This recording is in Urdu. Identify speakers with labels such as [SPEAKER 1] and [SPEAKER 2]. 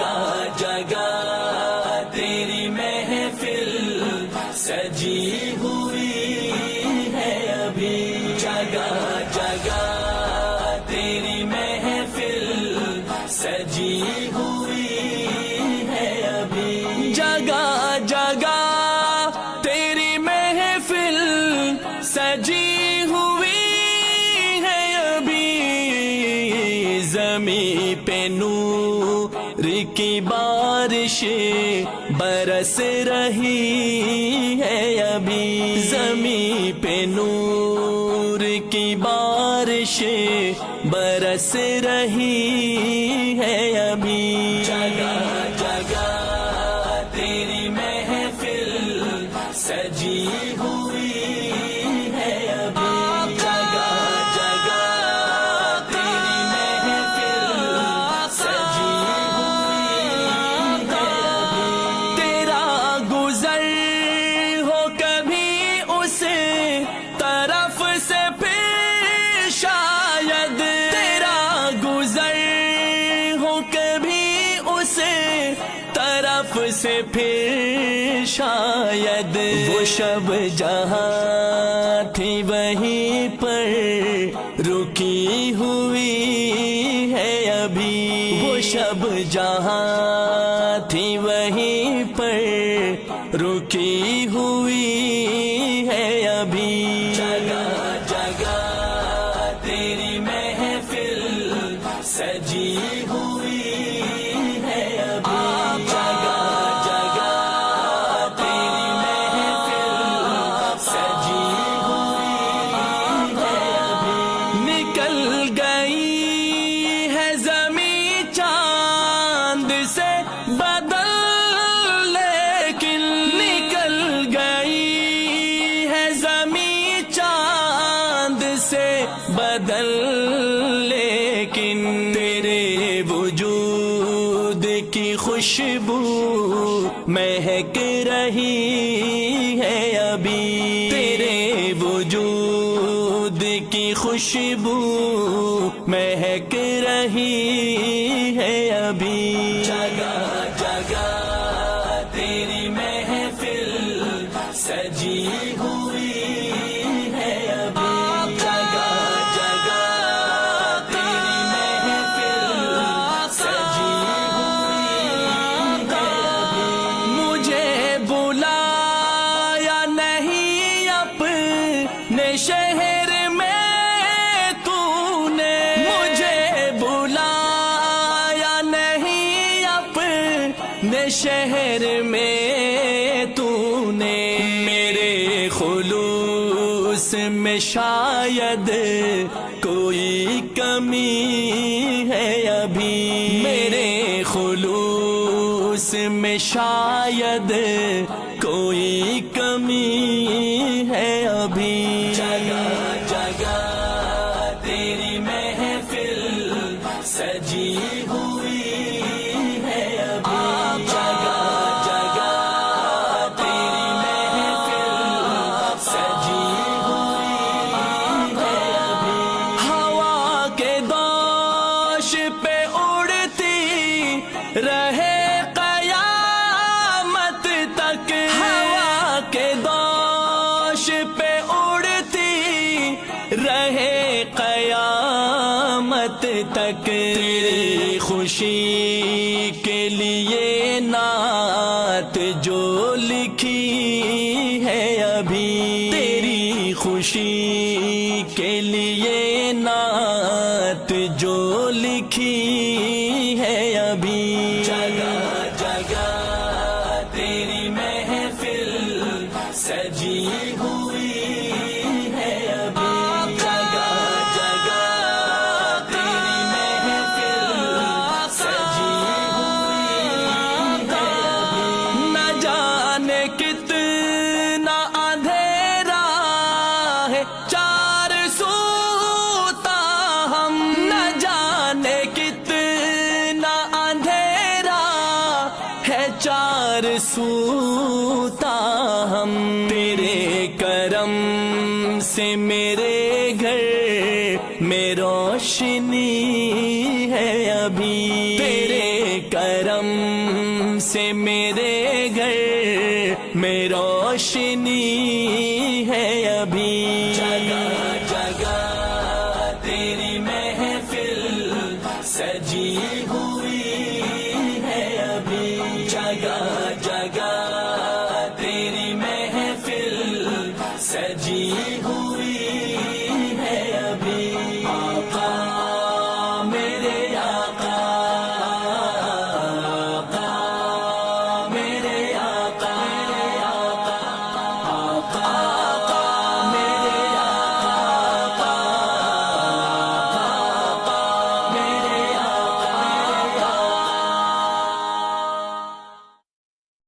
[SPEAKER 1] جگہ جگہ تیری محفل سجی ہوئی ہے ابھی، جگہ جگہ تیری محفل سجی ہوئی ہے ابھی، جگہ جگہ تیری محفل سجی ہوئی ہے ابھی، زمین پہ نور کی بارش برس رہی ہے ابھی، زمین پہ نور کی بارش برس رہی ہے ابھی، جگہ جگہ تیری محفل سجی ہوئی ہے ابھی، جگہ جگہ تیری محفل سجی ہوئی ہے ابھی، تیرا گزر ہو کبھی اس طرف سے پھر شاید، تیرا گزر ہو کبھی اس طرف سے پھر شاید، وہ شب جہاں تھی وہیں پر رکی ہوئی ہے ابھی، وہ شب جہاں تھی وہیں پر رکی ہوئی ہے ابھی، جگہ جگہ تیری محفل سجی ہوئی ہے ابھی، جگہ جگہ تیری محفل سجی ہوئی ہے ابھی، نکل گئی ہے زمین چاند سے بدل، لیکن نکل گئی ہے زمین چاند سے بدل، لیکن تیرے وجود کی خوشبو مہک رہی ہے ابھی، تیرے وجود کی خوشبو مہک رہی ہے ابھی، جگہ جگہ تیری محفل سجی ہوئی ہے ابھی، جگہ جگہ تیری محفل سجی ہوئی ہے ابھی، مجھے بلایا نہیں اپنے شہر میں تو نے، مجھے بلایا نہیں اپنے شہر میں تو نے، میرے خلوص میں شاید کوئی کمی ہے ابھی، میرے خلوص میں شاید کوئی کمی ہے ابھی، جگہ جگہ تیری محفل سجی ہوئی ہے ابھی، جگہ جگہ تیری محفل سجی ہوئی ہے ابھی، ہوا کے دوش پہ اڑتی رہے قیامت تک، ہوا کے دوش پہ اڑتی رہے قیامت تک، تیری خوشی کے لیے نعت جو لکھی ہے ابھی، تیری خوشی کے لیے نعت جو لکھی ہے ابھی، جگہ جگہ تیری محفل سجی ہوئی ہے ابھی، جگہ جگہ تیری محفل سجی ہوئی ہے ابھی، نہ جانے کتنا اندھیرا ہے چار سو تاہم، نہ جانے کتنا اندھیرا ہے چار سو تاہم، تیرے کرم سے میرے گھر میں روشنی ہے ابھی، تیرے کرم کرم سے میرے گھر میں روشنی ہے ابھی جگہ جگہ تیری محفل سجی ہوئی